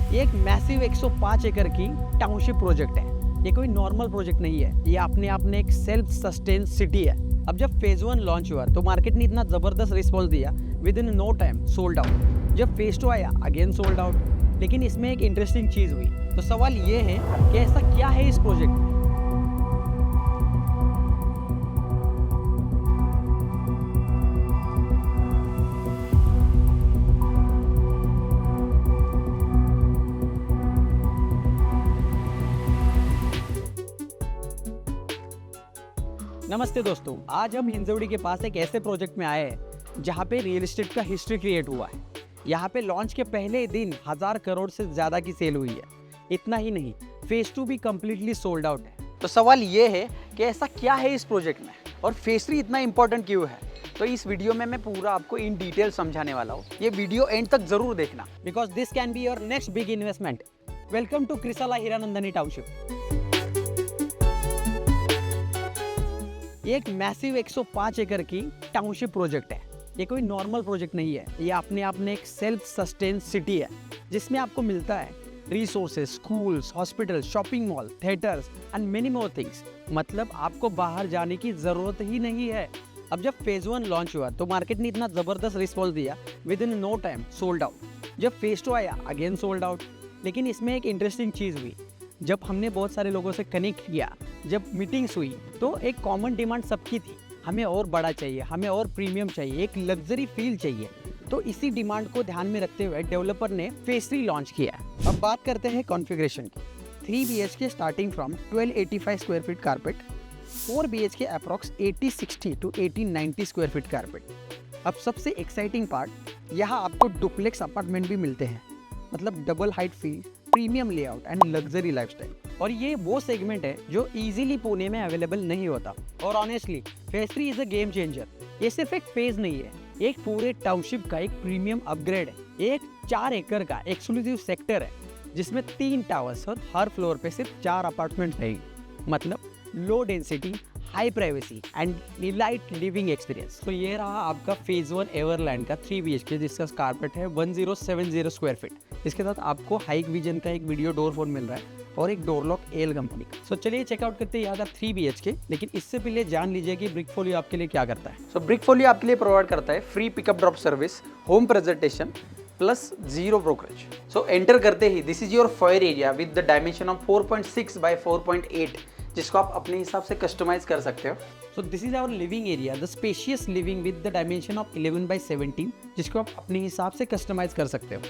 ये एक मैसिव 105 एकड़ की टाउनशिप प्रोजेक्ट है। ये कोई नॉर्मल प्रोजेक्ट नहीं है, ये अपने आप में एक सेल्फ सस्टेन सिटी है। अब जब फेज 1 लॉन्च हुआ तो मार्केट ने इतना जबरदस्त रिस्पॉन्स दिया, within no time sold out. जब फेज 2 आया अगेन सोल्ड आउट। लेकिन इसमें एक इंटरेस्टिंग चीज हुई। तो सवाल ये है कि ऐसा क्या है इस प्रोजेक्ट में। नमस्ते दोस्तों, आज हम हिंजवड़ी के पास एक ऐसे प्रोजेक्ट में आए हैं जहाँ पे रियल एस्टेट का हिस्ट्री क्रिएट हुआ है। यहाँ पे लॉन्च के पहले दिन 1000 करोड़ से ज़्यादा की सेल हुई है। इतना ही नहीं, फेज 2 भी कम्प्लीटली सोल्ड आउट है। तो सवाल ये है कि ऐसा क्या है इस प्रोजेक्ट में और फेज 3 इतना इंपॉर्टेंट क्यों है। तो इस वीडियो में मैं पूरा आपको इन डिटेल समझाने वाला हूँ। ये वीडियो एंड तक जरूर देखना, because this can be your next big investment. Welcome to Krisala Hiranandani township. ये एक मैसिव 105 एकड़ की टाउनशिप प्रोजेक्ट है। ये कोई नॉर्मल प्रोजेक्ट नहीं है, ये अपने आप में एक सेल्फ सस्टेन सिटी है जिसमें आपको मिलता है resources, schools, hospital, shopping mall, theatres and many more things. मतलब आपको बाहर जाने की जरूरत ही नहीं है। अब जब फेज 1 लॉन्च हुआ तो मार्केट ने इतना जबरदस्त रिस्पॉन्स दिया, within no time sold out. जब फेज 2 आया अगेन सोल्ड आउट। लेकिन इसमें एक इंटरेस्टिंग चीज हुई। जब हमने बहुत सारे लोगों से कनेक्ट किया, जब मीटिंग्स हुई, तो एक कॉमन डिमांड सबकी थी, हमें और बड़ा चाहिए, हमें और प्रीमियम चाहिए, एक लग्जरी फील चाहिए। तो इसी डिमांड को ध्यान में रखते हुए डेवलपर ने फेज 3 लॉन्च किया। अब बात करते हैं कॉन्फ़िगरेशन की। 3 BHK starting from 1285 square feet carpet, 4 BHK approx 8060 to 1890 square feet carpet. अब सबसे एक्साइटिंग पार्ट, यहाँ आपको डुप्लेक्स अपार्टमेंट भी मिलते हैं, मतलब double height feel, premium layout and luxury lifestyle. और ये वो सेगमेंट है जो इजीली पुणे में अवेलेबल नहीं होता। और honestly phase 3 is a game changer. ये सिर्फ एक फेज नहीं है, एक पूरे टाउनशिप का एक प्रीमियम अपग्रेड है। एक 4 एकड़ का एक्सक्लूसिव सेक्टर है जिसमें 3 टावर्स और हर फ्लोर पे सिर्फ 4 अपार्टमेंट रहेंगे। मतलब low density, high privacy and delight living experience. तो ये रहा आपका फेज 1 एवरलैंड का 3 BHK जिसका कारपेट है 1070 स्क्वायर फीट। इसके साथ आपको हाइक विजन का एक वीडियो डोर फोन मिल रहा है और एक डोर लॉक एल कंपनी का। सो चलिए चेकआउट करते हैं यहाँ का 3 BHK। लेकिन इससे पहले जान लीजिए कि ब्रिकफोलियो आपके लिए क्या करता है। सो ब्रिकफोलियो आपके लिए प्रोवाइड करता है free pickup drop service, home presentation plus 0 brokerage. So enter करते ही this is your foyer area with the dimension of 4.6 by 4.8, जिसको आप अपने हिसाब से कस्टमाइज कर सकते हो। So this is our living area, the spacious living with the dimension of 11 by 17, जिसको आप अपने हिसाब से कस्टमाइज कर सकते हो।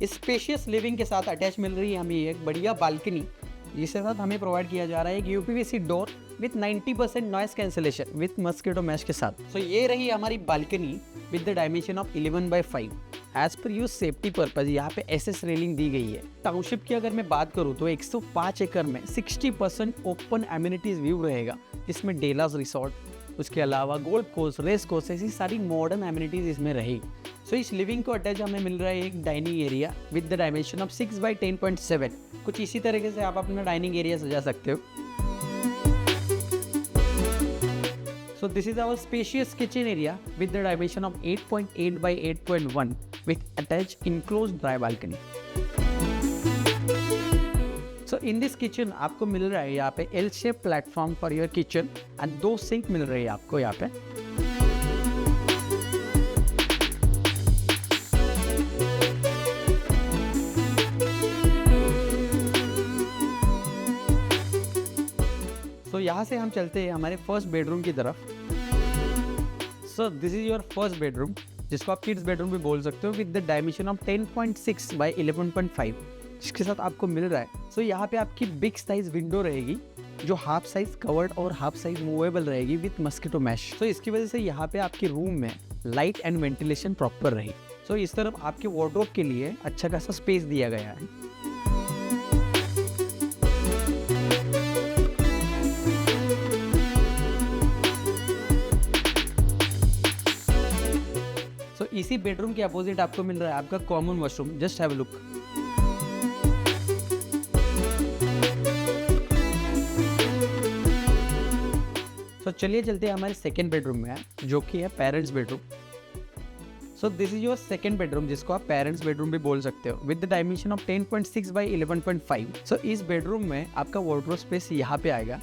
इस स्पेशियस लिविंग के साथ अटैच मिल रही है हमें एक बढ़िया बालकनी, जिसके साथ हमें प्रोवाइड किया जा रहा है एक UPVC door with 90% noise cancellation with mosquito mesh के साथ। सो ये रही हमारी balcony with the dimension of 11 by 5। As per use safety purpose यहाँ पे SS रेलिंग दी गई है। टाउनशिप की अगर मैं बात करूँ तो 105 एकड़ में 60% ओपन एमिनिटीज व्यू रहेगा, जिसमें डेलास रिसोर्ट, उसके अलावा गोल्फ कोर्स, रेस कोर्स, ऐसी सारी मॉडर्न एमिनिटीज इसमें रहेगी। सो इस लिविंग को अटैच हमें मिल रहा है एक dining area with the dimension of 6 by 10.7। कुछ इसी तरीके से आप अपना डाइनिंग एरिया सजा सकते हो। So this is our spacious kitchen area with the dimension of 8.8 by 8.1 with attach enclosed dry balcony. So in this kitchen आपको मिल रहा है यहाँ पे L shape platform for your kitchen and 2 sink मिल रही है आपको यहाँ पे। तो यहाँ से हम चलते हैं हमारे फर्स्ट बेडरूम की तरफ। So this is your first bedroom, जिसको आप किड्स बेडरूम भी बोल सकते हो, with the dimension of 10.6 by 11.5, जिसके साथ आपको मिल रहा है। सो यहाँ पे आपकी बिग साइज विंडो रहेगी जो हाफ साइज कवर्ड और हाफ साइज मूवेबल रहेगी विथ मस्किटो मैश। सो इसकी वजह से यहाँ पे आपके रूम में लाइट एंड वेंटिलेशन प्रॉपर रहेगी। सो इस तरफ आपके वार्डरोब के लिए अच्छा खासा स्पेस दिया गया है। इसी बेडरूम के अपोजिट आपको मिल रहा है आपका common washroom. Just have a look. तो चलिए चलते हैं हमारे सेकेंड बेडरूम में, जो कि है parents bedroom. So this is your second bedroom, जिसको आप पेरेंट्स बेडरूम भी बोल सकते हो, with the dimension of 10.6 by 11.5। सो इस बेडरूम में आपका वार्डरोब स्पेस यहाँ पे आएगा।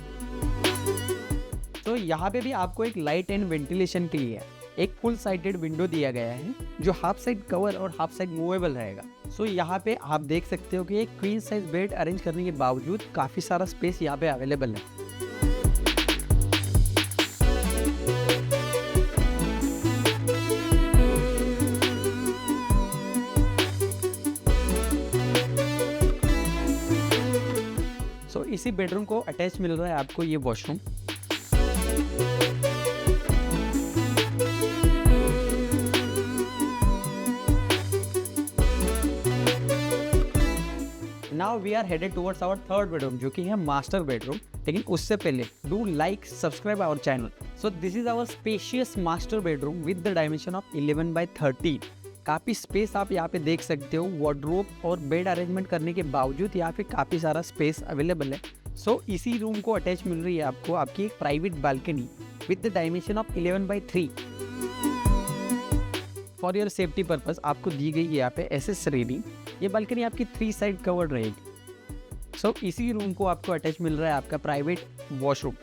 तो यहाँ पे भी आपको एक लाइट एंड वेंटिलेशन के लिए एक फुल साइडेड विंडो दिया गया है, जो हाफ साइड कवर और हाफ साइड मूवेबल रहेगा। सो यहाँ पे आप देख सकते हो कि एक क्वीन साइज बेड अरेंज करने के बावजूद काफ़ी सारा स्पेस यहाँ पे अवेलेबल है। सो इसी बेडरूम को अटैच मिल रहा है आपको ये washroom. Now we are headed towards our third bedroom, जो कि है मास्टर बेडरूम। लेकिन उससे पहले do like subscribe our channel. So this is our spacious master bedroom with the dimension of 11/13। काफ़ी स्पेस आप यहाँ पे देख सकते हो। वार्डरोब और बेड अरेंजमेंट करने के बावजूद यहाँ पे काफ़ी सारा स्पेस अवेलेबल है। सो इसी रूम को अटैच मिल रही है आपको आपकी एक private balcony with the dimension of 11/3। For your safety purpose आपको दी गई है यहाँ पे एसएस रेलिंग। ये बालकनी आपकी 3 साइड कवर्ड रहेगी। सो इसी रूम को आपको अटैच मिल रहा है आपका प्राइवेट वॉशरूम,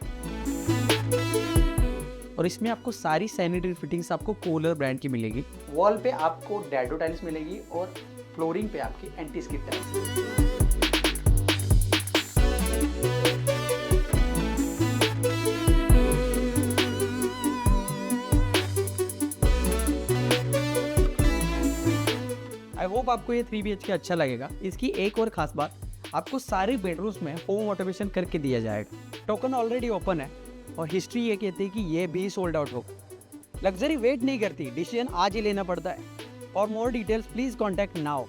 और इसमें आपको सारी सैनिटरी फिटिंग्स आपको कोलर ब्रांड की मिलेगी। वॉल पे आपको डैडो टाइल्स मिलेगी और फ्लोरिंग पे आपकी anti skid tiles. I hope आपको ये 3 BHK अच्छा लगेगा। इसकी एक और खास बात, आपको सारे बेडरूम्स में होम ऑटोमेशन करके दिया जाएगा। टोकन ऑलरेडी ओपन है और हिस्ट्री ये कहती है कि ये भी सोल्ड आउट होगा। लग्जरी वेट नहीं करती, डिसीजन आज ही लेना पड़ता है। For more details please contact now.